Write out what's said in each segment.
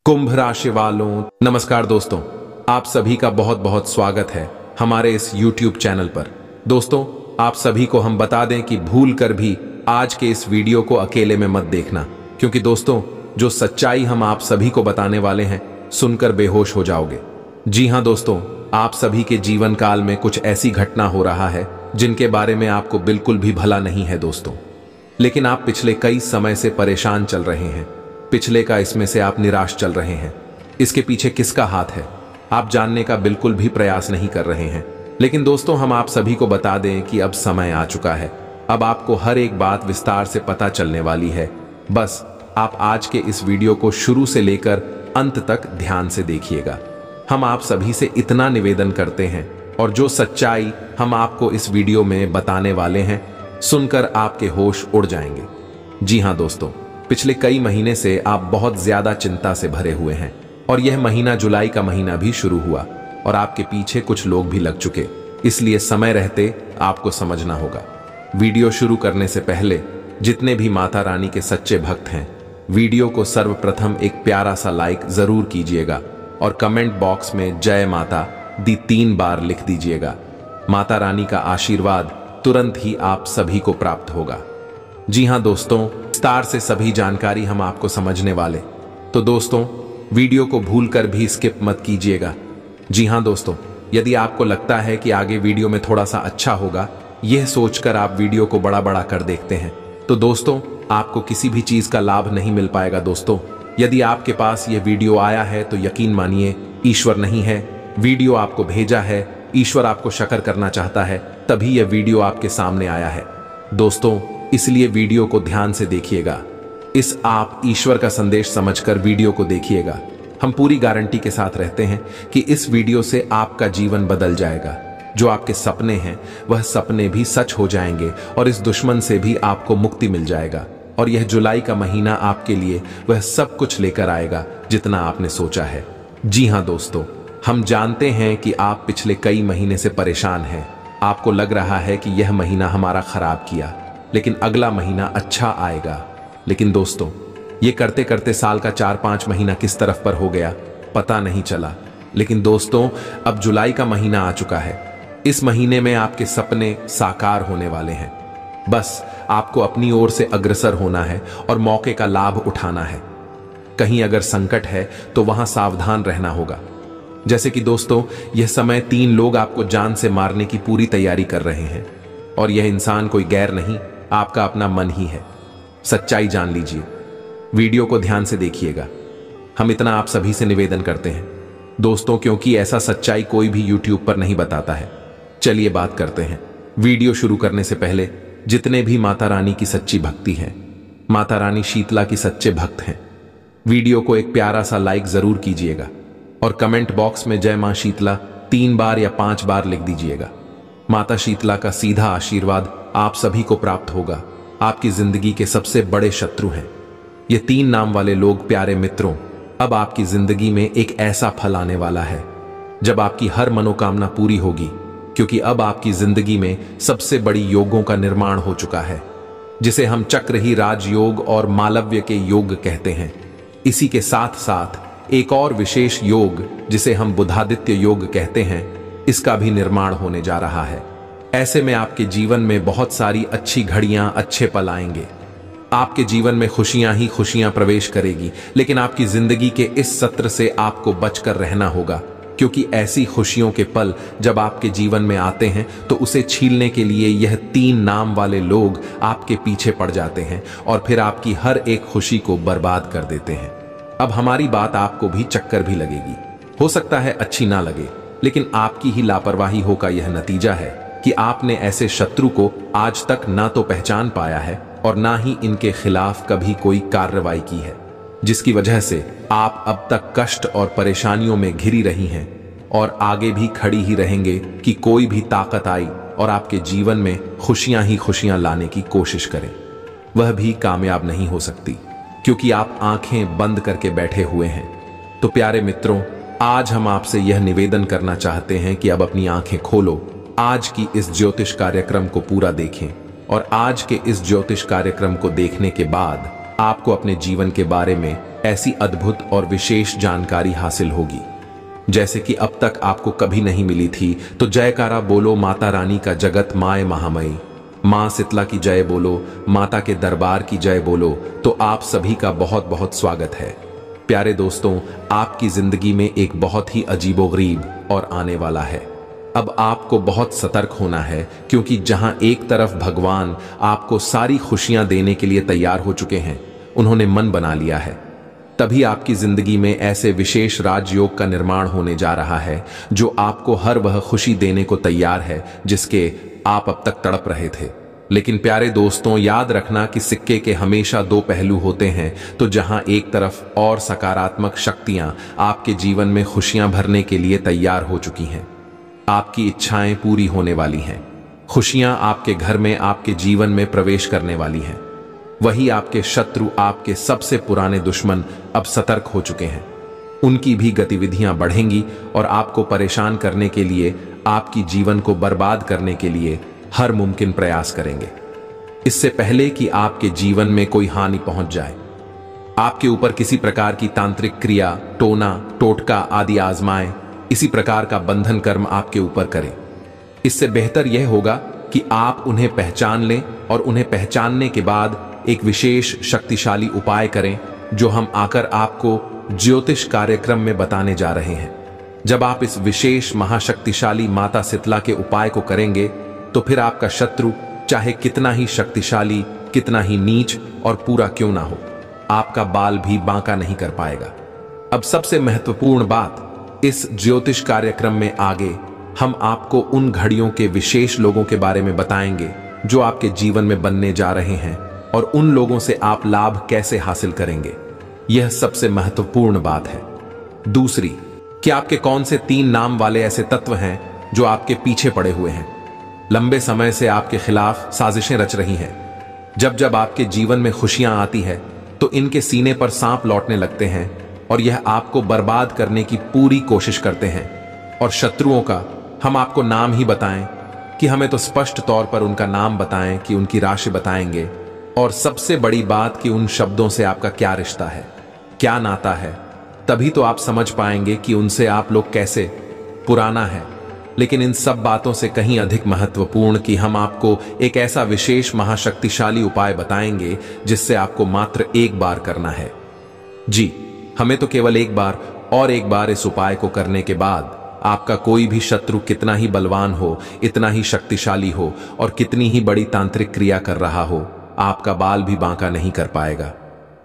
कुंभ राशि वालों, नमस्कार दोस्तों। आप सभी का बहुत बहुत स्वागत है हमारे इस YouTube चैनल पर। दोस्तों, आप सभी को हम बता दें कि भूल कर भी आज के इस वीडियो को अकेले में मत देखना, क्योंकि दोस्तों जो सच्चाई हम आप सभी को बताने वाले हैं सुनकर बेहोश हो जाओगे। जी हाँ दोस्तों, आप सभी के जीवन काल में कुछ ऐसी घटना हो रहा है जिनके बारे में आपको बिल्कुल भी भला नहीं है दोस्तों, लेकिन आप पिछले कई समय से परेशान चल रहे हैं। पिछले का इसमें से आप निराश चल रहे हैं। इसके पीछे किसका हाथ है आप जानने का बिल्कुल भी प्रयास नहीं कर रहे हैं। लेकिन दोस्तों, हम आप सभी को बता दें कि अब समय आ चुका है। अब आपको हर एक बात विस्तार से पता चलने वाली है। बस आप आज के इस वीडियो को शुरू से लेकर अंत तक ध्यान से देखिएगा। हम आप सभी से इतना निवेदन करते हैं, और जो सच्चाई हम आपको इस वीडियो में बताने वाले हैं सुनकर आपके होश उड़ जाएंगे। जी हाँ दोस्तों, पिछले कई महीने से आप बहुत ज्यादा चिंता से भरे हुए हैं, और यह महीना जुलाई का महीना भी शुरू हुआ और आपके पीछे कुछ लोग भी लग चुके। इसलिए समय रहते आपको समझना होगा। वीडियो शुरू करने से पहले जितने भी माता रानी के सच्चे भक्त हैं, वीडियो को सर्वप्रथम एक प्यारा सा लाइक जरूर कीजिएगा और कमेंट बॉक्स में जय माता दी 3 बार लिख दीजिएगा। माता रानी का आशीर्वाद तुरंत ही आप सभी को प्राप्त होगा। जी हाँ दोस्तों, विस्तार से सभी जानकारी हम आपको समझने वाले, तो दोस्तों वीडियो को भूलकर भी स्किप मत कीजिएगा। जी हाँ दोस्तों, यदि आपको लगता है कि आगे वीडियो में थोड़ा सा अच्छा होगा, यह सोचकर आप वीडियो को बड़ा बड़ा कर देखते हैं, तो दोस्तों आपको किसी भी चीज का लाभ नहीं मिल पाएगा। दोस्तों, यदि आपके पास यह वीडियो आया है तो यकीन मानिए ईश्वर नहीं है, वीडियो आपको भेजा है, ईश्वर आपको शकर करना चाहता है, तभी यह वीडियो आपके सामने आया है। दोस्तों, इसलिए वीडियो को ध्यान से देखिएगा। इस आप ईश्वर का संदेश समझकर वीडियो को देखिएगा। हम पूरी गारंटी के साथ रहते हैं कि इस वीडियो से आपका जीवन बदल जाएगा। जो आपके सपने हैं वह सपने भी सच हो जाएंगे, और इस दुश्मन से भी आपको मुक्ति मिल जाएगा। और यह जुलाई का महीना आपके लिए वह सब कुछ लेकर आएगा जितना आपने सोचा है। जी हाँ दोस्तों, हम जानते हैं कि आप पिछले कई महीने से परेशान हैं। आपको लग रहा है कि यह महीना हमारा खराब किया, लेकिन अगला महीना अच्छा आएगा। लेकिन दोस्तों, ये करते करते साल का 4-5 महीना किस तरफ पर हो गया पता नहीं चला। लेकिन दोस्तों, अब जुलाई का महीना आ चुका है। इस महीने में आपके सपने साकार होने वाले हैं। बस आपको अपनी ओर से अग्रसर होना है और मौके का लाभ उठाना है। कहीं अगर संकट है तो वहां सावधान रहना होगा। जैसे कि दोस्तों, यह समय 3 लोग आपको जान से मारने की पूरी तैयारी कर रहे हैं, और यह इंसान कोई गैर नहीं, आपका अपना मन ही है। सच्चाई जान लीजिए। वीडियो को ध्यान से देखिएगा। हम इतना आप सभी से निवेदन करते हैं दोस्तों, क्योंकि ऐसा सच्चाई कोई भी YouTube पर नहीं बताता है। चलिए बात करते हैं। वीडियो शुरू करने से पहले जितने भी माता रानी की सच्ची भक्ति है, माता रानी शीतला की सच्चे भक्त हैं, वीडियो को एक प्यारा सा लाइक जरूर कीजिएगा और कमेंट बॉक्स में जय मां शीतला 3 बार या 5 बार लिख दीजिएगा। माता शीतला का सीधा आशीर्वाद आप सभी को प्राप्त होगा। आपकी जिंदगी के सबसे बड़े शत्रु हैं ये 3 नाम वाले लोग। प्यारे मित्रों, अब आपकी जिंदगी में एक ऐसा फल आने वाला है जब आपकी हर मनोकामना पूरी होगी, क्योंकि अब आपकी जिंदगी में सबसे बड़ी योगों का निर्माण हो चुका है, जिसे हम चक्र ही राजयोग और मालव्य के योग कहते हैं। इसी के साथ साथ एक और विशेष योग जिसे हम बुधादित्य योग कहते हैं, इसका भी निर्माण होने जा रहा है। ऐसे में आपके जीवन में बहुत सारी अच्छी घड़ियां, अच्छे पल आएंगे। आपके जीवन में खुशियां ही खुशियां प्रवेश करेगी। लेकिन आपकी जिंदगी के इस सत्र से आपको बचकर रहना होगा, क्योंकि ऐसी खुशियों के पल जब आपके जीवन में आते हैं तो उसे छीलने के लिए यह 3 नाम वाले लोग आपके पीछे पड़ जाते हैं और फिर आपकी हर एक खुशी को बर्बाद कर देते हैं। अब हमारी बात आपको भी चक्कर भी लगेगी, हो सकता है अच्छी ना लगे, लेकिन आपकी ही लापरवाही हो का यह नतीजा है कि आपने ऐसे शत्रु को आज तक ना तो पहचान पाया है और ना ही इनके खिलाफ कभी कोई कार्रवाई की है, जिसकी वजह से आप अब तक कष्ट और परेशानियों में घिरी रही हैं और आगे भी खड़ी ही रहेंगे कि कोई भी ताकत आई और आपके जीवन में खुशियां ही खुशियां लाने की कोशिश करे। वह भी कामयाब नहीं हो सकती, क्योंकि आप आंखें बंद करके बैठे हुए हैं। तो प्यारे मित्रों, आज हम आपसे यह निवेदन करना चाहते हैं कि अब अपनी आंखें खोलो। आज की इस ज्योतिष कार्यक्रम को पूरा देखें, और आज के इस ज्योतिष कार्यक्रम को देखने के बाद आपको अपने जीवन के बारे में ऐसी अद्भुत और विशेष जानकारी हासिल होगी जैसे कि अब तक आपको कभी नहीं मिली थी। तो जयकारा बोलो माता रानी का, जगत माए महामयी, मां शीतला की जय बोलो, माता के दरबार की जय बोलो। तो आप सभी का बहुत बहुत स्वागत है। प्यारे दोस्तों, आपकी जिंदगी में एक बहुत ही अजीबोगरीब और आने वाला है। अब आपको बहुत सतर्क होना है, क्योंकि जहां एक तरफ भगवान आपको सारी खुशियां देने के लिए तैयार हो चुके हैं, उन्होंने मन बना लिया है, तभी आपकी जिंदगी में ऐसे विशेष राजयोग का निर्माण होने जा रहा है जो आपको हर वह खुशी देने को तैयार है जिसके आप अब तक तड़प रहे थे। लेकिन प्यारे दोस्तों, याद रखना कि सिक्के के हमेशा दो पहलू होते हैं। तो जहां एक तरफ और सकारात्मक शक्तियां आपके जीवन में खुशियां भरने के लिए तैयार हो चुकी हैं, आपकी इच्छाएं पूरी होने वाली हैं, खुशियां आपके घर में, आपके जीवन में प्रवेश करने वाली हैं, वही आपके शत्रु, आपके सबसे पुराने दुश्मन अब सतर्क हो चुके हैं। उनकी भी गतिविधियां बढ़ेंगी और आपको परेशान करने के लिए, आपकी जीवन को बर्बाद करने के लिए हर मुमकिन प्रयास करेंगे। इससे पहले कि आपके जीवन में कोई हानि पहुंच जाए, आपके ऊपर किसी प्रकार की तांत्रिक क्रिया, टोना टोटका आदि आजमाएं, इसी प्रकार का बंधन कर्म आपके ऊपर करें। इससे बेहतर यह होगा कि आप उन्हें पहचान लें और उन्हें पहचानने के बाद एक विशेष शक्तिशाली उपाय करें जो हम आकर आपको ज्योतिष कार्यक्रम में बताने जा रहे हैं। जब आप इस विशेष महाशक्तिशाली माता शीतला के उपाय को करेंगे तो फिर आपका शत्रु चाहे कितना ही शक्तिशाली, कितना ही नीच और पूरा क्यों ना हो, आपका बाल भी बांका नहीं कर पाएगा। अब सबसे महत्वपूर्ण बात, इस ज्योतिष कार्यक्रम में आगे हम आपको उन घड़ियों के विशेष लोगों के बारे में बताएंगे जो आपके जीवन में बनने जा रहे हैं और उन लोगों से आप लाभ कैसे हासिल करेंगे, यह सबसे महत्वपूर्ण बात है। दूसरी, कि आपके कौन से 3 नाम वाले ऐसे तत्व हैं जो आपके पीछे पड़े हुए हैं, लंबे समय से आपके खिलाफ साजिशें रच रही हैं। जब जब आपके जीवन में खुशियां आती है तो इनके सीने पर सांप लौटने लगते हैं और यह आपको बर्बाद करने की पूरी कोशिश करते हैं। और शत्रुओं का हम आपको नाम ही बताएं कि हमें तो स्पष्ट तौर पर उनका नाम बताएं, कि उनकी राशि बताएंगे, और सबसे बड़ी बात कि उन शब्दों से आपका क्या रिश्ता है, क्या नाता है। तभी तो आप समझ पाएंगे कि उनसे आप लोग कैसे पुराना है। लेकिन इन सब बातों से कहीं अधिक महत्वपूर्ण कि हम आपको एक ऐसा विशेष महाशक्तिशाली उपाय बताएंगे जिससे आपको मात्र एक बार करना है। जी, हमें तो केवल एक बार, और एक बार इस उपाय को करने के बाद आपका कोई भी शत्रु कितना ही बलवान हो, इतना ही शक्तिशाली हो और कितनी ही बड़ी तांत्रिक क्रिया कर रहा हो, आपका बाल भी बांका नहीं कर पाएगा।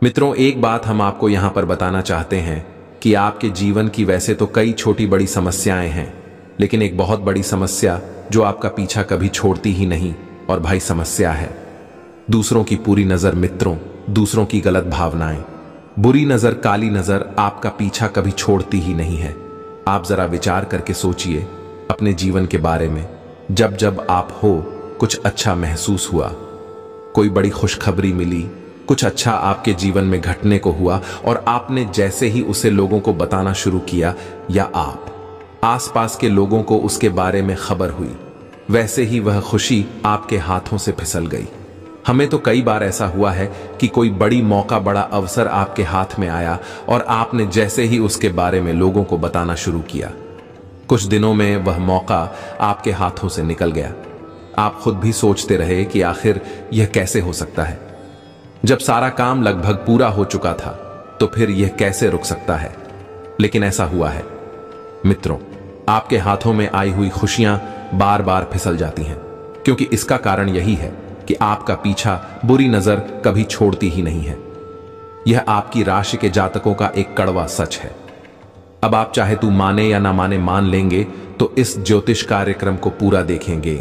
मित्रों, एक बात हम आपको यहां पर बताना चाहते हैं कि आपके जीवन की वैसे तो कई छोटी बड़ी समस्याएं हैं, लेकिन एक बहुत बड़ी समस्या जो आपका पीछा कभी छोड़ती ही नहीं, और भाई समस्या है दूसरों की पूरी नजर। मित्रों, दूसरों की गलत भावनाएं, बुरी नजर, काली नजर आपका पीछा कभी छोड़ती ही नहीं है। आप जरा विचार करके सोचिए अपने जीवन के बारे में। जब जब आप हो कुछ अच्छा महसूस हुआ, कोई बड़ी खुशखबरी मिली, कुछ अच्छा आपके जीवन में घटने को हुआ और आपने जैसे ही उसे लोगों को बताना शुरू किया या आप आसपास के लोगों को उसके बारे में खबर हुई, वैसे ही वह खुशी आपके हाथों से फिसल गई। हमें तो कई बार ऐसा हुआ है कि कोई बड़ी मौका, बड़ा अवसर आपके हाथ में आया और आपने जैसे ही उसके बारे में लोगों को बताना शुरू किया, कुछ दिनों में वह मौका आपके हाथों से निकल गया। आप खुद भी सोचते रहे कि आखिर यह कैसे हो सकता है। जब सारा काम लगभग पूरा हो चुका था तो फिर यह कैसे रुक सकता है, लेकिन ऐसा हुआ है। मित्रों, आपके हाथों में आई हुई खुशियां बार बार फिसल जाती हैं, क्योंकि इसका कारण यही है कि आपका पीछा बुरी नजर कभी छोड़ती ही नहीं है। यह आपकी राशि के जातकों का एक कड़वा सच है। अब आप चाहे तू माने या ना माने, मान लेंगे तो इस ज्योतिष कार्यक्रम को पूरा देखेंगे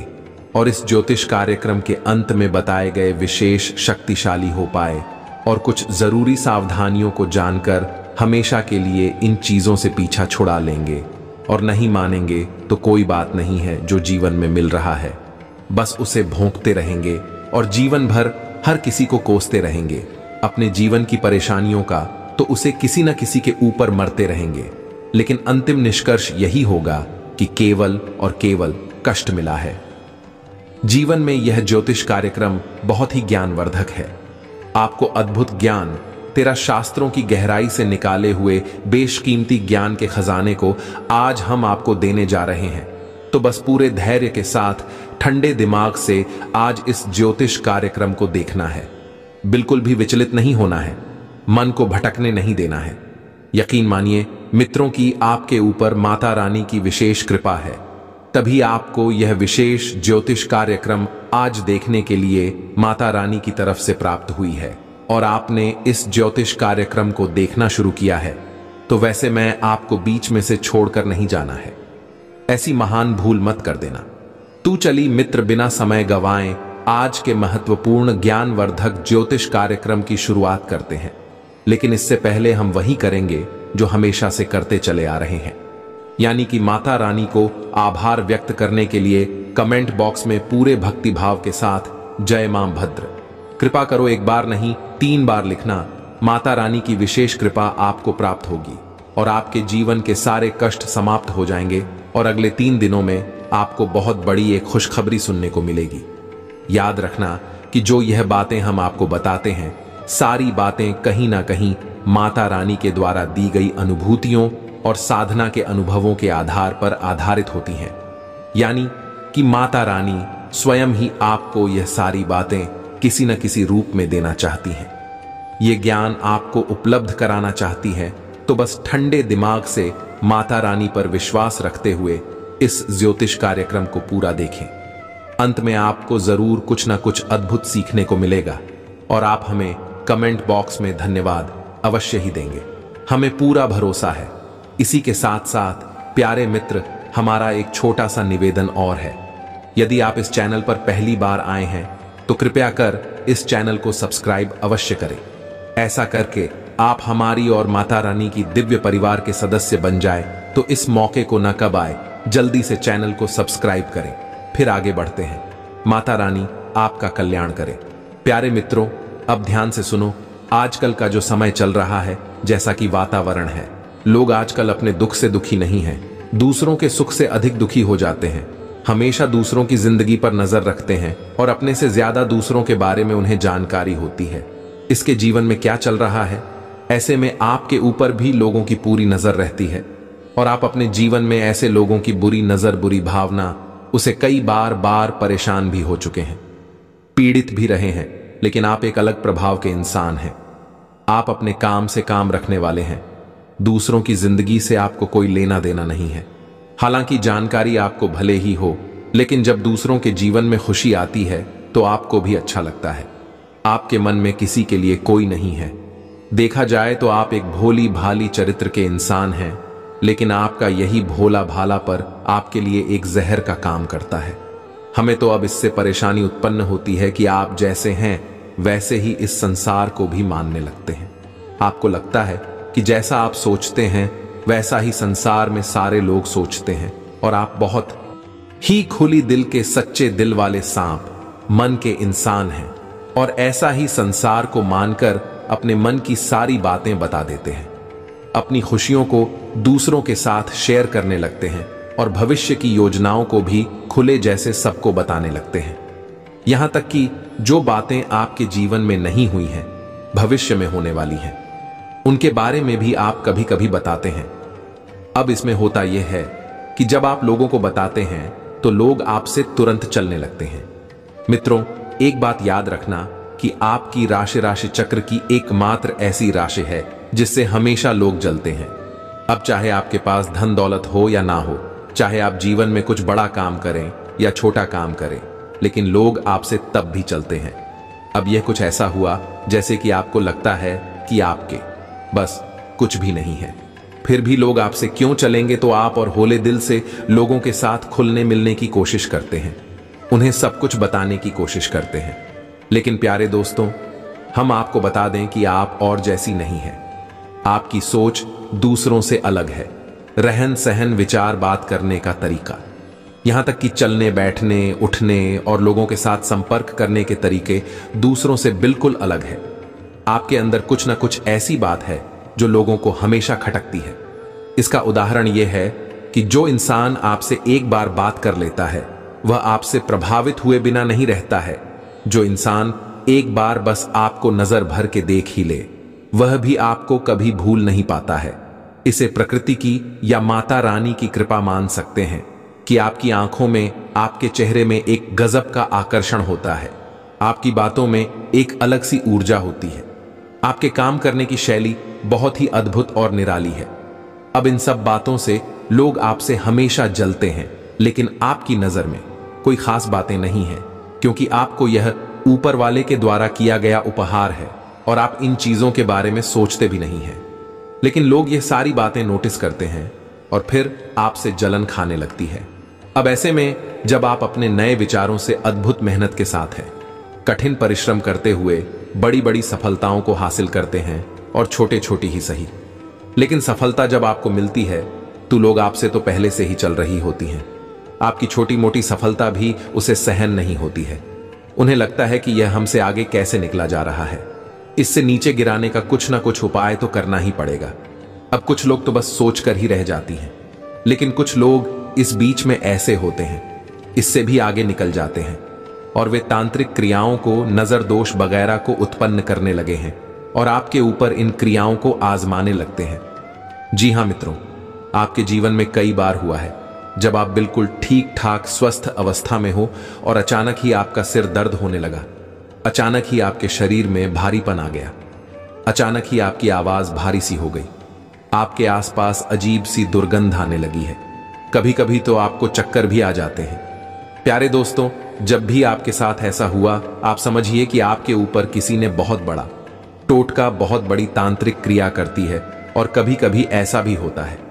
और इस ज्योतिष कार्यक्रम के अंत में बताए गए विशेष शक्तिशाली हो पाए और कुछ जरूरी सावधानियों को जानकर हमेशा के लिए इन चीजों से पीछा छुड़ा लेंगे। और नहीं मानेंगे तो कोई बात नहीं है, जो जीवन में मिल रहा है बस उसे भोंकते रहेंगे और जीवन भर हर किसी को कोसते रहेंगे। अपने जीवन की परेशानियों का तो उसे किसी न किसी के ऊपर मरते रहेंगे, लेकिन अंतिम निष्कर्ष यही होगा कि केवल और केवल कष्ट मिला है। जीवन में यह ज्योतिष कार्यक्रम बहुत ही ज्ञानवर्धक है। आपको अद्भुत ज्ञान, तेरा शास्त्रों की गहराई से निकाले हुए बेशकीमती ज्ञान के खजाने को आज हम आपको देने जा रहे हैं। तो बस पूरे धैर्य के साथ ठंडे दिमाग से आज इस ज्योतिष कार्यक्रम को देखना है। बिल्कुल भी विचलित नहीं होना है, मन को भटकने नहीं देना है। यकीन मानिए मित्रों की आपके ऊपर माता रानी की विशेष कृपा है, तभी आपको यह विशेष ज्योतिष कार्यक्रम आज देखने के लिए माता रानी की तरफ से प्राप्त हुई है और आपने इस ज्योतिष कार्यक्रम को देखना शुरू किया है। तो वैसे मैं आपको बीच में से छोड़कर नहीं जाना है, ऐसी महान भूल मत कर देना। तू चली मित्र, बिना समय गवाएं आज के महत्वपूर्ण ज्ञानवर्धक ज्योतिष कार्यक्रम की शुरुआत करते हैं। लेकिन इससे पहले हम वही करेंगे जो हमेशा से करते चले आ रहे हैं, यानी कि माता रानी को आभार व्यक्त करने के लिए कमेंट बॉक्स में पूरे भक्ति भाव के साथ जय मां भद्र, कृपा करो एक बार नहीं 3 बार लिखना। माता रानी की विशेष कृपा आपको प्राप्त होगी और आपके जीवन के सारे कष्ट समाप्त हो जाएंगे और अगले 3 दिनों में आपको बहुत बड़ी एक खुशखबरी सुनने को मिलेगी। याद रखना कि जो यह बातें हम आपको बताते हैं, सारी बातें कहीं ना कहीं माता रानी के द्वारा दी गई अनुभूतियों और साधना के अनुभवों के आधार पर आधारित होती हैं। यानी कि माता रानी स्वयं ही आपको यह सारी बातें किसी न किसी रूप में देना चाहती हैं। ये ज्ञान आपको उपलब्ध कराना चाहती है। तो बस ठंडे दिमाग से माता रानी पर विश्वास रखते हुए इस ज्योतिष कार्यक्रम को पूरा देखें। अंत में आपको जरूर कुछ न कुछ अद्भुत सीखने को मिलेगा और आप हमें कमेंट बॉक्स में धन्यवाद अवश्य ही देंगे। हमें पूरा भरोसा है। इसी के साथ साथ प्यारे मित्र, हमारा एक छोटा सा निवेदन और है। यदि आप इस चैनल पर पहली बार आए हैं तो कृपया कर इस चैनल को सब्सक्राइब अवश्य करें। ऐसा करके आप हमारी और माता रानी की दिव्य परिवार के सदस्य बन जाए तो इस मौके को न कब आए, जल्दी से चैनल को सब्सक्राइब करें। फिर आगे बढ़ते हैं। माता रानी आपका कल्याण करे। प्यारे मित्रों, अब ध्यान से सुनो। आजकल का जो समय चल रहा है, जैसा कि वातावरण है, लोग आजकल अपने दुख से दुखी नहीं हैं, दूसरों के सुख से अधिक दुखी हो जाते हैं। हमेशा दूसरों की जिंदगी पर नजर रखते हैं और अपने से ज्यादा दूसरों के बारे में उन्हें जानकारी होती है। इसके जीवन में क्या चल रहा है, ऐसे में आपके ऊपर भी लोगों की पूरी नजर रहती है और आप अपने जीवन में ऐसे लोगों की बुरी नजर, बुरी भावना, उसे कई बार परेशान भी हो चुके हैं, पीड़ित भी रहे हैं। लेकिन आप एक अलग प्रभाव के इंसान हैं। आप अपने काम से काम रखने वाले हैं। दूसरों की जिंदगी से आपको कोई लेना देना नहीं है। हालांकि जानकारी आपको भले ही हो, लेकिन जब दूसरों के जीवन में खुशी आती है तो आपको भी अच्छा लगता है। आपके मन में किसी के लिए कोई नहीं है। देखा जाए तो आप एक भोली भाली चरित्र के इंसान हैं, लेकिन आपका यही भोला भाला पर आपके लिए एक जहर का काम करता है। हमें तो अब इससे परेशानी उत्पन्न होती है कि आप जैसे हैं वैसे ही इस संसार को भी मानने लगते हैं। आपको लगता है कि जैसा आप सोचते हैं वैसा ही संसार में सारे लोग सोचते हैं और आप बहुत ही खुली दिल के सच्चे दिल वाले सांप, मन के इंसान हैं और ऐसा ही संसार को मानकर अपने मन की सारी बातें बता देते हैं। अपनी खुशियों को दूसरों के साथ शेयर करने लगते हैं और भविष्य की योजनाओं को भी खुले जैसे सबको बताने लगते हैं। यहां तक कि जो बातें आपके जीवन में नहीं हुई हैं, भविष्य में होने वाली हैं, उनके बारे में भी आप कभी कभी बताते हैं। अब इसमें होता यह है कि जब आप लोगों को बताते हैं तो लोग आपसे तुरंत चलने लगते हैं। मित्रों, एक बात याद रखना कि आपकी राशि चक्र की एकमात्र ऐसी राशि है जिससे हमेशा लोग जलते हैं। अब चाहे आपके पास धन दौलत हो या ना हो, चाहे आप जीवन में कुछ बड़ा काम करें या छोटा काम करें, लेकिन लोग आपसे तब भी चलते हैं। अब यह कुछ ऐसा हुआ जैसे कि आपको लगता है कि आपके बस कुछ भी नहीं है, फिर भी लोग आपसे क्यों चलेंगे। तो आप और होले दिल से लोगों के साथ खुलने मिलने की कोशिश करते हैं, उन्हें सब कुछ बताने की कोशिश करते हैं। लेकिन प्यारे दोस्तों, हम आपको बता दें कि आप और जैसी नहीं है। आपकी सोच दूसरों से अलग है। रहन सहन, विचार, बात करने का तरीका, यहां तक कि चलने बैठने, उठने और लोगों के साथ संपर्क करने के तरीके दूसरों से बिल्कुल अलग है। आपके अंदर कुछ ना कुछ ऐसी बात है जो लोगों को हमेशा खटकती है। इसका उदाहरण यह है कि जो इंसान आपसे एक बार बात कर लेता है वह आपसे प्रभावित हुए बिना नहीं रहता है। जो इंसान एक बार बस आपको नजर भर के देख ही ले वह भी आपको कभी भूल नहीं पाता है। इसे प्रकृति की या माता रानी की कृपा मान सकते हैं कि आपकी आंखों में, आपके चेहरे में एक गजब का आकर्षण होता है। आपकी बातों में एक अलग सी ऊर्जा होती है। आपके काम करने की शैली बहुत ही अद्भुत और निराली है। अब इन सब बातों से लोग आपसे हमेशा जलते हैं, लेकिन आपकी नजर में कोई खास बातें नहीं है, क्योंकि आपको यह ऊपर वाले के द्वारा किया गया उपहार है और आप इन चीजों के बारे में सोचते भी नहीं हैं। लेकिन लोग यह सारी बातें नोटिस करते हैं और फिर आपसे जलन खाने लगती है। अब ऐसे में जब आप अपने नए विचारों से अद्भुत मेहनत के साथ हैं, कठिन परिश्रम करते हुए बड़ी बड़ी सफलताओं को हासिल करते हैं, और छोटे छोटी ही सही, लेकिन सफलता जब आपको मिलती है तो लोग आपसे तो पहले से ही चल रही होती हैं। आपकी छोटी मोटी सफलता भी उसे सहन नहीं होती है। उन्हें लगता है कि यह हमसे आगे कैसे निकला जा रहा है, इससे नीचे गिराने का कुछ ना कुछ उपाय तो करना ही पड़ेगा। अब कुछ लोग तो बस सोच कर ही रह जाती हैं, लेकिन कुछ लोग इस बीच में ऐसे होते हैं, इससे भी आगे निकल जाते हैं और वे तांत्रिक क्रियाओं को, नजर दोष वगैरह को उत्पन्न करने लगे हैं और आपके ऊपर इन क्रियाओं को आजमाने लगते हैं। जी हां मित्रों, आपके जीवन में कई बार हुआ है जब आप बिल्कुल ठीक ठाक स्वस्थ अवस्था में हो और अचानक ही आपका सिर दर्द होने लगा, अचानक ही आपके शरीर में भारीपन आ गया, अचानक ही आपकी आवाज भारी सी हो गई, आपके आसपास अजीब सी दुर्गंध आने लगी है, कभी कभी तो आपको चक्कर भी आ जाते हैं। प्यारे दोस्तों, जब भी आपके साथ ऐसा हुआ, आप समझिए कि आपके ऊपर किसी ने बहुत बड़ा टोटका, बहुत बड़ी तांत्रिक क्रिया करती है। और कभी कभी ऐसा भी होता है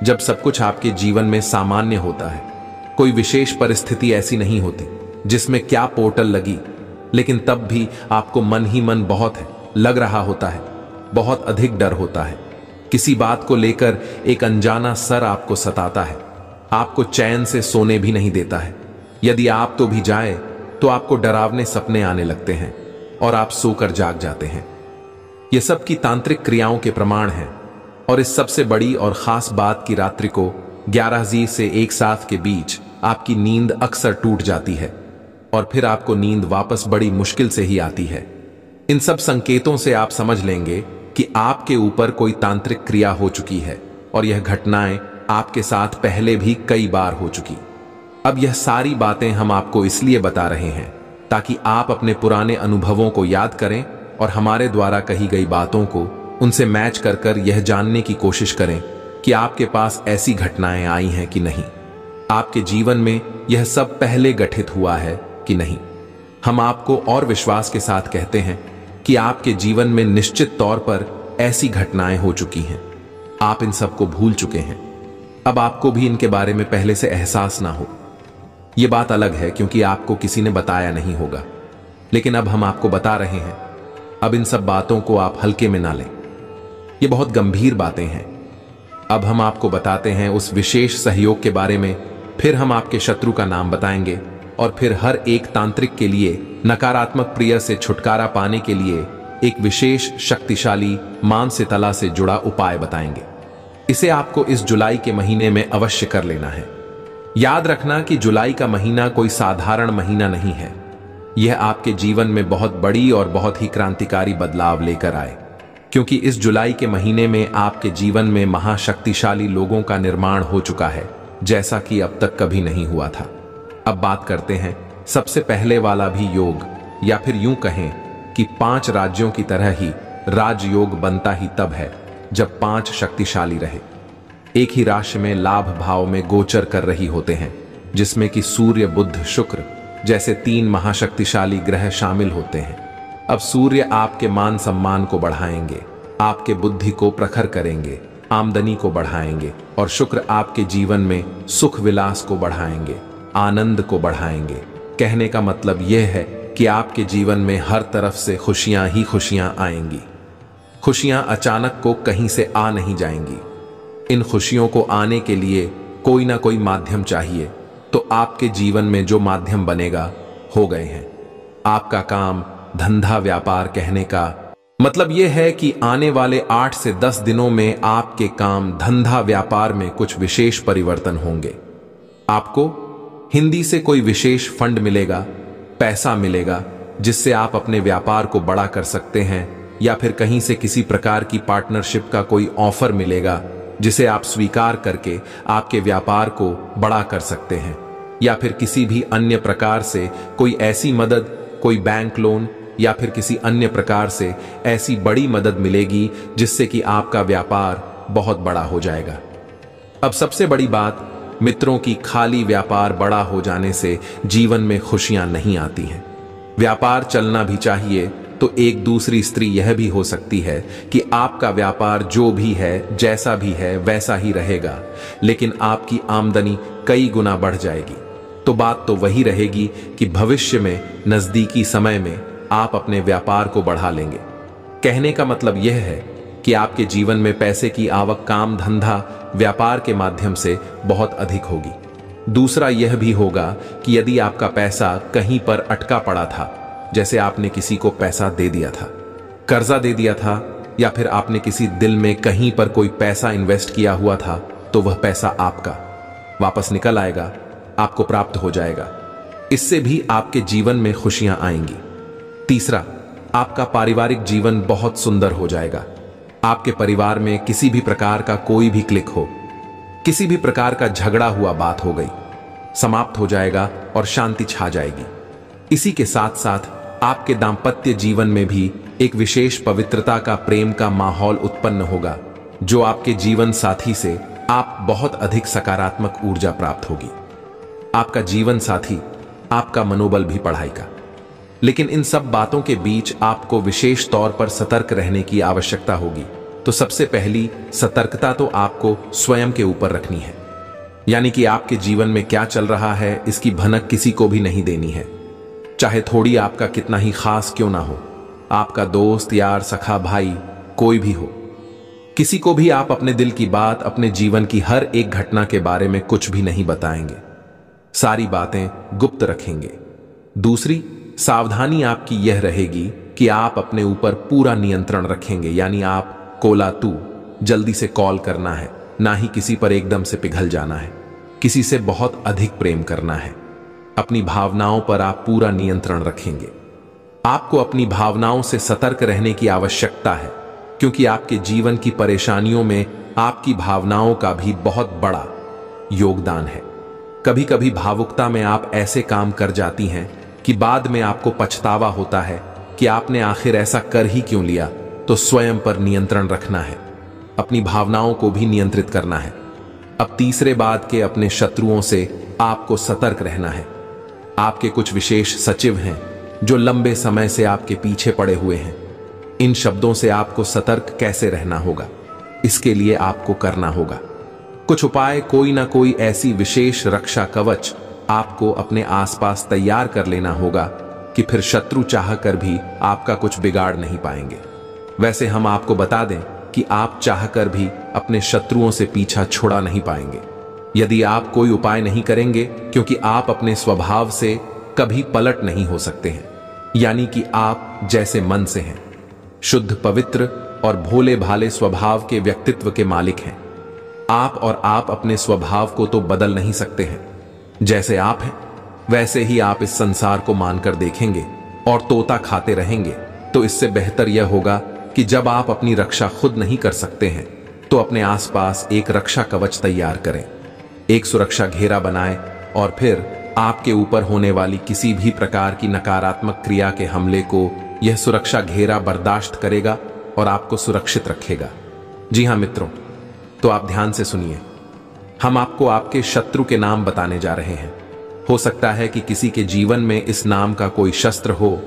जब सब कुछ आपके जीवन में सामान्य होता है, कोई विशेष परिस्थिति ऐसी नहीं होती जिसमें क्या पोर्टल लगी, लेकिन तब भी आपको मन ही मन बहुत है लग रहा होता है, बहुत अधिक डर होता है। किसी बात को लेकर एक अनजाना सर आपको सताता है, आपको चैन से सोने भी नहीं देता है। यदि आप तो भी जाए तो आपको डरावने सपने आने लगते हैं और आप सोकर जाग जाते हैं। ये सब की तांत्रिक क्रियाओं के प्रमाण हैं। और इस सबसे बड़ी और खास बात की रात्रि को 11 से 1 के बीच आपकी नींद अक्सर टूट जाती है और फिर आपको नींद वापस बड़ी मुश्किल से ही आती है। इन सब संकेतों से आप समझ लेंगे कि आपके ऊपर कोई तांत्रिक क्रिया हो चुकी है और यह घटनाएं आपके साथ पहले भी कई बार हो चुकी। अब यह सारी बातें हम आपको इसलिए बता रहे हैं ताकि आप अपने पुराने अनुभवों को याद करें और हमारे द्वारा कही गई बातों को उनसे मैच कर कर यह जानने की कोशिश करें कि आपके पास ऐसी घटनाएं आई हैं कि नहीं, आपके जीवन में यह सब पहले गठित हुआ है कि नहीं। हम आपको और विश्वास के साथ कहते हैं कि आपके जीवन में निश्चित तौर पर ऐसी घटनाएं हो चुकी हैं। आप इन सबको भूल चुके हैं। अब आपको भी इनके बारे में पहले से एहसास ना हो, यह बात अलग है क्योंकि आपको किसी ने बताया नहीं होगा, लेकिन अब हम आपको बता रहे हैं। अब इन सब बातों को आप हल्के में ना लें, ये बहुत गंभीर बातें हैं। अब हम आपको बताते हैं उस विशेष सहयोग के बारे में, फिर हम आपके शत्रु का नाम बताएंगे और फिर हर एक तांत्रिक के लिए नकारात्मक क्रिया से छुटकारा पाने के लिए एक विशेष शक्तिशाली मानसिक तला से जुड़ा उपाय बताएंगे। इसे आपको इस जुलाई के महीने में अवश्य कर लेना है। याद रखना कि जुलाई का महीना कोई साधारण महीना नहीं है। यह आपके जीवन में बहुत बड़ी और बहुत ही क्रांतिकारी बदलाव लेकर आए, क्योंकि इस जुलाई के महीने में आपके जीवन में महाशक्तिशाली लोगों का निर्माण हो चुका है, जैसा कि अब तक कभी नहीं हुआ था। अब बात करते हैं सबसे पहले वाला भी योग, या फिर यूं कहें कि 5 राज्यों की तरह ही राजयोग बनता ही तब है जब 5 शक्तिशाली रहे एक ही राशि में लाभ भाव में गोचर कर रही होते हैं, जिसमें कि सूर्य, बुध, शुक्र जैसे 3 महाशक्तिशाली ग्रह शामिल होते हैं। अब सूर्य आपके मान सम्मान को बढ़ाएंगे, आपके बुद्धि को प्रखर करेंगे, आमदनी को बढ़ाएंगे, और शुक्र आपके जीवन में सुख विलास को बढ़ाएंगे, आनंद को बढ़ाएंगे। कहने का मतलब यह है कि आपके जीवन में हर तरफ से खुशियां ही खुशियां आएंगी। खुशियां अचानक को कहीं से आ नहीं जाएंगी। इन खुशियों को आने के लिए कोई ना कोई माध्यम चाहिए, तो आपके जीवन में जो माध्यम बनेगा हो गए हैं। आपका काम, धंधा, व्यापार, कहने का मतलब यह है कि आने वाले 8 से 10 दिनों में आपके काम, धंधा, व्यापार में कुछ विशेष परिवर्तन होंगे। आपको हिंदी से कोई विशेष फंड मिलेगा, पैसा मिलेगा, जिससे आप अपने व्यापार को बड़ा कर सकते हैं या फिर कहीं से किसी प्रकार की पार्टनरशिप का कोई ऑफर मिलेगा जिसे आप स्वीकार करके आपके व्यापार को बड़ा कर सकते हैं, या फिर किसी भी अन्य प्रकार से कोई ऐसी मदद, कोई बैंक लोन या फिर किसी अन्य प्रकार से ऐसी बड़ी मदद मिलेगी जिससे कि आपका व्यापार बहुत बड़ा हो जाएगा। अब सबसे बड़ी बात मित्रों की, खाली व्यापार बड़ा हो जाने से जीवन में खुशियां नहीं आती हैं। व्यापार चलना भी चाहिए तो एक दूसरी स्त्री यह भी हो सकती है कि आपका व्यापार जो भी है, जैसा भी है वैसा ही रहेगा, लेकिन आपकी आमदनी कई गुना बढ़ जाएगी। तो बात तो वही रहेगी कि भविष्य में नजदीकी समय में आप अपने व्यापार को बढ़ा लेंगे। कहने का मतलब यह है कि आपके जीवन में पैसे की आवक काम धंधा व्यापार के माध्यम से बहुत अधिक होगी। दूसरा यह भी होगा कि यदि आपका पैसा कहीं पर अटका पड़ा था, जैसे आपने किसी को पैसा दे दिया था, कर्जा दे दिया था, या फिर आपने किसी दिल में कहीं पर कोई पैसा इन्वेस्ट किया हुआ था, तो वह पैसा आपका वापस निकल आएगा, आपको प्राप्त हो जाएगा। इससे भी आपके जीवन में खुशियां आएंगी। तीसरा, आपका पारिवारिक जीवन बहुत सुंदर हो जाएगा। आपके परिवार में किसी भी प्रकार का कोई भी क्लिक हो, किसी भी प्रकार का झगड़ा हुआ बात हो गई, समाप्त हो जाएगा और शांति छा जाएगी। इसी के साथ साथ आपके दांपत्य जीवन में भी एक विशेष पवित्रता का, प्रेम का माहौल उत्पन्न होगा, जो आपके जीवन साथी से आप बहुत अधिक सकारात्मक ऊर्जा प्राप्त होगी। आपका जीवन साथी आपका मनोबल भी बढ़ाएगा। लेकिन इन सब बातों के बीच आपको विशेष तौर पर सतर्क रहने की आवश्यकता होगी। तो सबसे पहली सतर्कता तो आपको स्वयं के ऊपर रखनी है, यानी कि आपके जीवन में क्या चल रहा है इसकी भनक किसी को भी नहीं देनी है, चाहे थोड़ी आपका कितना ही खास क्यों ना हो, आपका दोस्त, यार, सखा, भाई, कोई भी हो। किसी को भी आप अपने दिल की बात, अपने जीवन की हर एक घटना के बारे में कुछ भी नहीं बताएंगे, सारी बातें गुप्त रखेंगे। दूसरी सावधानी आपकी यह रहेगी कि आप अपने ऊपर पूरा नियंत्रण रखेंगे, यानी आप कोलातू जल्दी से कॉल करना है, ना ही किसी पर एकदम से पिघल जाना है, किसी से बहुत अधिक प्रेम करना है। अपनी भावनाओं पर आप पूरा नियंत्रण रखेंगे। आपको अपनी भावनाओं से सतर्क रहने की आवश्यकता है, क्योंकि आपके जीवन की परेशानियों में आपकी भावनाओं का भी बहुत बड़ा योगदान है। कभी कभी भावुकता में आप ऐसे काम कर जाती हैं कि बाद में आपको पछतावा होता है कि आपने आखिर ऐसा कर ही क्यों लिया। तो स्वयं पर नियंत्रण रखना है, अपनी भावनाओं को भी नियंत्रित करना है। अब तीसरे बात के, अपने शत्रुओं से आपको सतर्क रहना है। आपके कुछ विशेष सचिव हैं जो लंबे समय से आपके पीछे पड़े हुए हैं। इन शब्दों से आपको सतर्क कैसे रहना होगा, इसके लिए आपको करना होगा कुछ उपाय। कोई ना कोई ऐसी विशेष रक्षा कवच आपको अपने आसपास तैयार कर लेना होगा कि फिर शत्रु चाहकर भी आपका कुछ बिगाड़ नहीं पाएंगे। वैसे हम आपको बता दें कि आप चाहकर भी अपने शत्रुओं से पीछा छुड़ा नहीं पाएंगे यदि आप कोई उपाय नहीं करेंगे, क्योंकि आप अपने स्वभाव से कभी पलट नहीं हो सकते हैं, यानी कि आप जैसे मन से हैं, शुद्ध, पवित्र और भोले भाले स्वभाव के व्यक्तित्व के मालिक हैं। आप अपने स्वभाव को तो बदल नहीं सकते हैं। जैसे आप हैं वैसे ही आप इस संसार को मानकर देखेंगे और तोता खाते रहेंगे। तो इससे बेहतर यह होगा कि जब आप अपनी रक्षा खुद नहीं कर सकते हैं तो अपने आसपास एक रक्षा कवच तैयार करें, एक सुरक्षा घेरा बनाएं, और फिर आपके ऊपर होने वाली किसी भी प्रकार की नकारात्मक क्रिया के हमले को यह सुरक्षा घेरा बर्दाश्त करेगा और आपको सुरक्षित रखेगा। जी हां मित्रों, तो आप ध्यान से सुनिए। हम आपको आपके शत्रु के नाम बताने जा रहे हैं। हो सकता है कि किसी के जीवन में इस नाम का कोई शस्त्र हो,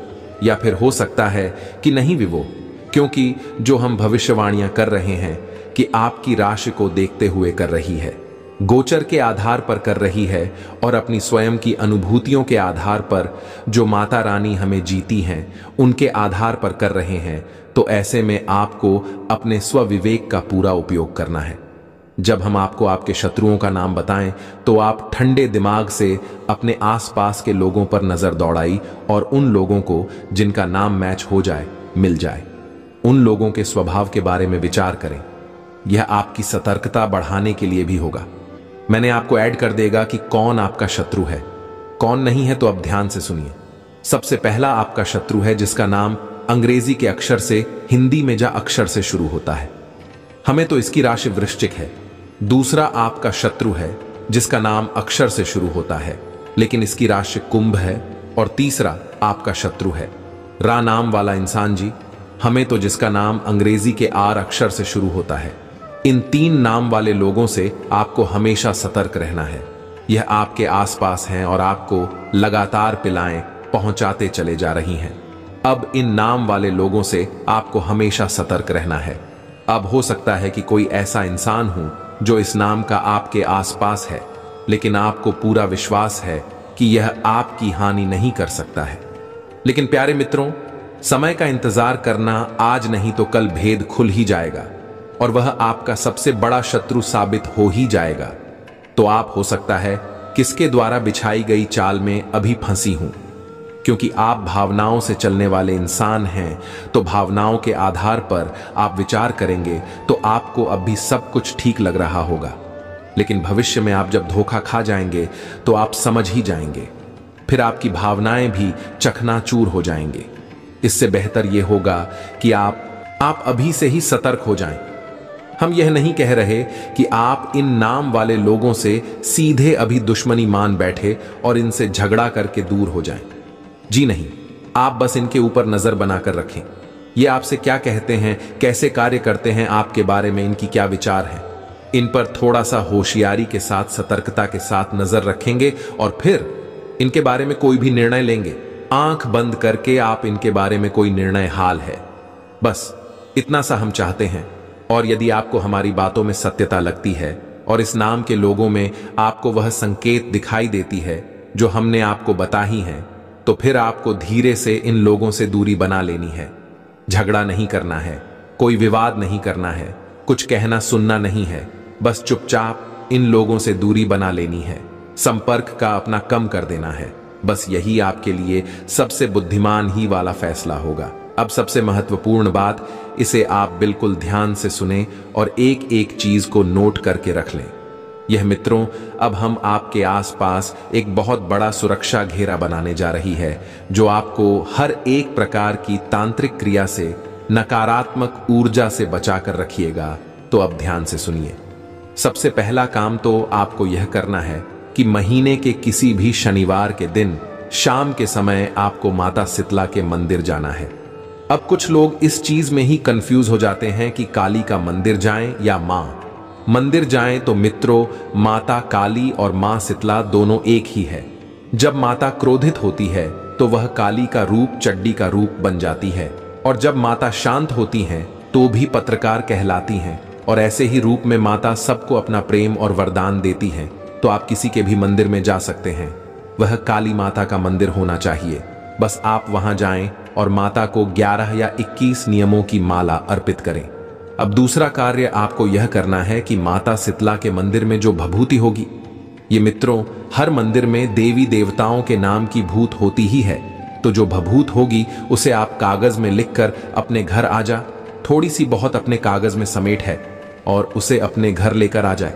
या फिर हो सकता है कि नहीं भी वो, क्योंकि जो हम भविष्यवाणियां कर रहे हैं कि आपकी राशि को देखते हुए कर रही है, गोचर के आधार पर कर रही है, और अपनी स्वयं की अनुभूतियों के आधार पर जो माता रानी हमें जीती हैं उनके आधार पर कर रहे हैं। तो ऐसे में आपको अपने स्वविवेक का पूरा उपयोग करना है। जब हम आपको आपके शत्रुओं का नाम बताएं तो आप ठंडे दिमाग से अपने आसपास के लोगों पर नजर दौड़ाई और उन लोगों को जिनका नाम मैच हो जाए, मिल जाए, उन लोगों के स्वभाव के बारे में विचार करें। यह आपकी सतर्कता बढ़ाने के लिए भी होगा। मैंने आपको ऐड कर देगा कि कौन आपका शत्रु है, कौन नहीं है, तो अब ध्यान से सुनिए। सबसे पहला आपका शत्रु है जिसका नाम अंग्रेजी के अक्षर से हिंदी में जा अक्षर से शुरू होता है। हमें तो इसकी राशि वृश्चिक है। दूसरा आपका शत्रु है जिसका नाम अक्षर से शुरू होता है, लेकिन इसकी राशि कुंभ है। और तीसरा आपका शत्रु है रा नाम वाला इंसान जी। हमें तो जिसका नाम अंग्रेजी के आर अक्षर से शुरू होता है। इन 3 नाम वाले लोगों से आपको हमेशा सतर्क रहना है। यह आपके आसपास हैं और आपको लगातार पिलाएं पहुंचाते चले जा रही हैं। अब इन नाम वाले लोगों से आपको हमेशा सतर्क रहना है। अब हो सकता है कि कोई ऐसा इंसान हो जो इस नाम का आपके आसपास है, लेकिन आपको पूरा विश्वास है कि यह आपकी हानि नहीं कर सकता है। लेकिन प्यारे मित्रों, समय का इंतजार करना, आज नहीं तो कल भेद खुल ही जाएगा और वह आपका सबसे बड़ा शत्रु साबित हो ही जाएगा। तो आप हो सकता है किसके द्वारा बिछाई गई चाल में अभी फंसी हूं। क्योंकि आप भावनाओं से चलने वाले इंसान हैं, तो भावनाओं के आधार पर आप विचार करेंगे तो आपको अब भी सब कुछ ठीक लग रहा होगा। लेकिन भविष्य में आप जब धोखा खा जाएंगे तो आप समझ ही जाएंगे। फिर आपकी भावनाएं भी चकनाचूर हो जाएंगे। इससे बेहतर यह होगा कि आप अभी से ही सतर्क हो जाएं। हम यह नहीं कह रहे कि आप इन नाम वाले लोगों से सीधे अभी दुश्मनी मान बैठे और इनसे झगड़ा करके दूर हो जाएं। जी नहीं, आप बस इनके ऊपर नजर बनाकर रखें। ये आपसे क्या कहते हैं, कैसे कार्य करते हैं, आपके बारे में इनकी क्या विचार है, इन पर थोड़ा सा होशियारी के साथ, सतर्कता के साथ नजर रखेंगे और फिर इनके बारे में कोई भी निर्णय लेंगे। आंख बंद करके आप इनके बारे में कोई निर्णय हाल है, बस इतना सा हम चाहते हैं। और यदि आपको हमारी बातों में सत्यता लगती है और इस नाम के लोगों में आपको वह संकेत दिखाई देती है जो हमने आपको बताई हैं, तो फिर आपको धीरे से इन लोगों से दूरी बना लेनी है। झगड़ा नहीं करना है, कोई विवाद नहीं करना है, कुछ कहना सुनना नहीं है, बस चुपचाप इन लोगों से दूरी बना लेनी है। संपर्क का अपना कम कर देना है। बस यही आपके लिए सबसे बुद्धिमान ही वाला फैसला होगा। अब सबसे महत्वपूर्ण बात, इसे आप बिल्कुल ध्यान से सुने और एक एक चीज को नोट करके रख लें। यह मित्रों, अब हम आपके आसपास एक बहुत बड़ा सुरक्षा घेरा बनाने जा रही है, जो आपको हर एक प्रकार की तांत्रिक क्रिया से, नकारात्मक ऊर्जा से बचाकर रखिएगा। तो अब ध्यान से सुनिए। सबसे पहला काम तो आपको यह करना है कि महीने के किसी भी शनिवार के दिन शाम के समय आपको माता शीतला के मंदिर जाना है। अब कुछ लोग इस चीज में ही कंफ्यूज हो जाते हैं कि काली का मंदिर जाएं या मां मंदिर जाएं। तो मित्रों, माता काली और मां शीतला दोनों एक ही है। जब माता क्रोधित होती है तो वह काली का रूप, चड्डी का रूप बन जाती है, और जब माता शांत होती हैं तो भी पत्रकार कहलाती हैं। और ऐसे ही रूप में माता सबको अपना प्रेम और वरदान देती हैं। तो आप किसी के भी मंदिर में जा सकते हैं, वह काली माता का मंदिर होना चाहिए। बस आप वहां जाएं और माता को 11 या 21 नियमों की माला अर्पित करें। अब दूसरा कार्य आपको यह करना है कि माता शीतला के मंदिर में जो भभूति होगी, ये मित्रों, हर मंदिर में देवी देवताओं के नाम की भूत होती ही है। तो जो भभूत होगी उसे आप कागज में लिखकर अपने घर आ जा, थोड़ी सी बहुत अपने कागज में समेट है और उसे अपने घर लेकर आ जाए।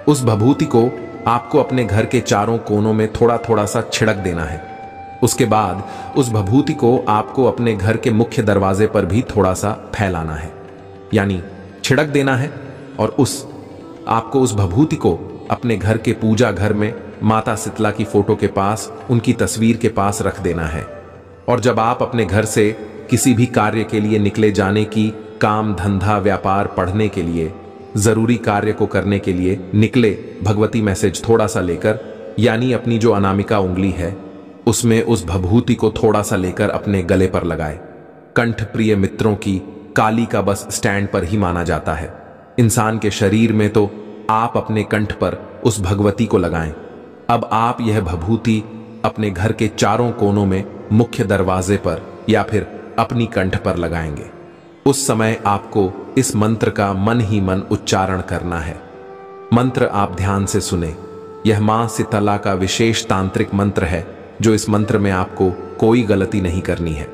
उस भभूति को आपको अपने घर के चारों कोनों में थोड़ा थोड़ा सा छिड़क देना है। उसके बाद उस भभूति को आपको अपने घर के मुख्य दरवाजे पर भी थोड़ा सा फैलाना है, यानी छिड़क देना है। और आपको उस भभूति को अपने घर के पूजा घर में माता शीतला की फोटो के पास, उनकी तस्वीर के पास रख देना है। और जब आप अपने घर से किसी भी कार्य के लिए निकले, जाने की, काम धंधा व्यापार पढ़ने के लिए, जरूरी कार्य को करने के लिए निकले, भगवती मैसेज थोड़ा सा लेकर, यानी अपनी जो अनामिका उंगली है उसमें उस भभूति को थोड़ा सा लेकर अपने गले पर लगाए। कंठ प्रिय मित्रों की काली का बस स्टैंड पर ही माना जाता है। इंसान के शरीर में तो आप अपने कंठ पर उस भगवती को लगाएं। अब आप यह भभूति अपने घर के चारों कोनों में, मुख्य दरवाजे पर या फिर अपनी कंठ पर लगाएंगे। उस समय आपको इस मंत्र का मन ही मन उच्चारण करना है। मंत्र आप ध्यान से सुने। यह मां शीतला का विशेष तांत्रिक मंत्र है, जो इस मंत्र में आपको कोई गलती नहीं करनी है।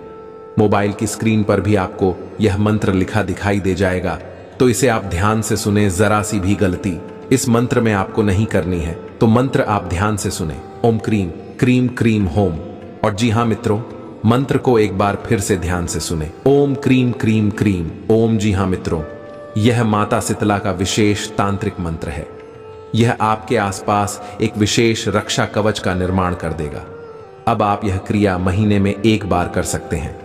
मोबाइल की स्क्रीन पर भी आपको यह मंत्र लिखा दिखाई दे जाएगा, तो इसे आप ध्यान से सुने। जरा सी भी गलती इस मंत्र में आपको नहीं करनी है। तो मंत्र आप ध्यान से सुने। ओम क्रीम क्रीम होम। और जी हाँ मित्रों, इस मंत्र में आपको कोई गलती नहीं करनी है। तो मंत्र आप ध्यान से सुने। इस मंत्र में आपको नहीं करनी है। तो मंत्र आप ध्यान से सुने। ओम क्रीम क्रीम होम। और जी हाँ मित्रों, इस मंत्र में आपको कोई गलती नहीं करनी है। तो मंत्र आप ध्यान से सुने। ओम क्रीम क्रीम होम। मंत्र को एक बार फिर से ध्यान से सुने। ओम क्रीम क्रीम क्रीम ओम। जी हाँ मित्रों, यह माता शीतला का विशेष तांत्रिक मंत्र है। यह आपके आसपास एक विशेष रक्षा कवच का निर्माण कर देगा। अब आप यह क्रिया महीने में एक बार कर सकते हैं।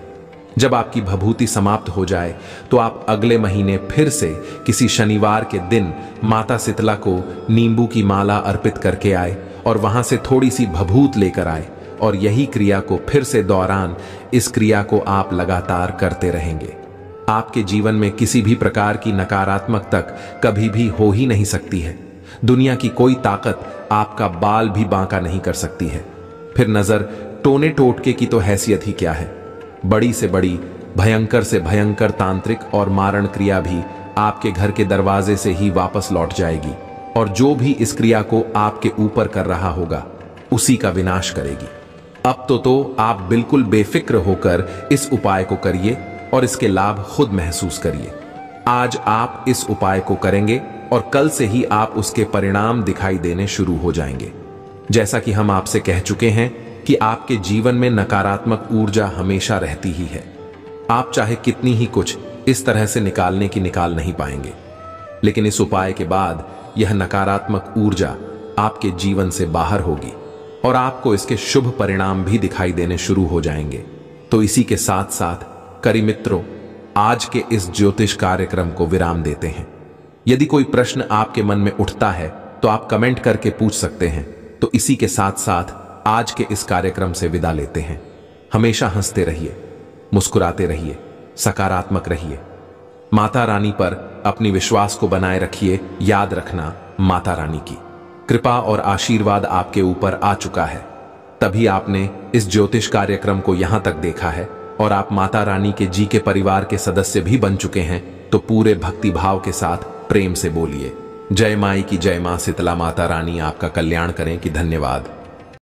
जब आपकी भभूति समाप्त हो जाए तो आप अगले महीने फिर से किसी शनिवार के दिन माता शीतला को नींबू की माला अर्पित करके आए और वहां से थोड़ी सी भभूत लेकर आए और यही क्रिया को फिर से दोहरान। इस क्रिया को आप लगातार करते रहेंगे। आपके जीवन में किसी भी प्रकार की नकारात्मकता कभी भी हो ही नहीं सकती है। दुनिया की कोई ताकत आपका बाल भी बांका नहीं कर सकती है। फिर नजर टोने टोटके की तो हैसियत ही क्या है। बड़ी से बड़ी, भयंकर से भयंकर तांत्रिक और मारण क्रिया भी आपके घर के दरवाजे से ही वापस लौट जाएगी और जो भी इस क्रिया को आपके ऊपर कर रहा होगा उसी का विनाश करेगी। अब तो आप बिल्कुल बेफिक्र होकर इस उपाय को करिए और इसके लाभ खुद महसूस करिए। आज आप इस उपाय को करेंगे और कल से ही आप उसके परिणाम दिखाई देने शुरू हो जाएंगे। जैसा कि हम आपसे कह चुके हैं कि आपके जीवन में नकारात्मक ऊर्जा हमेशा रहती ही है। आप चाहे कितनी ही कुछ इस तरह से निकालने की निकाल नहीं पाएंगे, लेकिन इस उपाय के बाद यह नकारात्मक ऊर्जा आपके जीवन से बाहर होगी और आपको इसके शुभ परिणाम भी दिखाई देने शुरू हो जाएंगे। तो इसी के साथ साथ करी मित्रों, आज के इस ज्योतिष कार्यक्रम को विराम देते हैं। यदि कोई प्रश्न आपके मन में उठता है तो आप कमेंट करके पूछ सकते हैं। तो इसी के साथ साथ आज के इस कार्यक्रम से विदा लेते हैं। हमेशा हंसते रहिए, मुस्कुराते रहिए, सकारात्मक रहिए। माता रानी पर अपनी विश्वास को बनाए रखिए। याद रखना, माता रानी की कृपा और आशीर्वाद आपके ऊपर आ चुका है, तभी आपने इस ज्योतिष कार्यक्रम को यहां तक देखा है और आप माता रानी के जी के परिवार के सदस्य भी बन चुके हैं। तो पूरे भक्ति भाव के साथ प्रेम से बोलिए, जय माई की जय। मां शीतला माता रानी आपका कल्याण करें। कि धन्यवाद।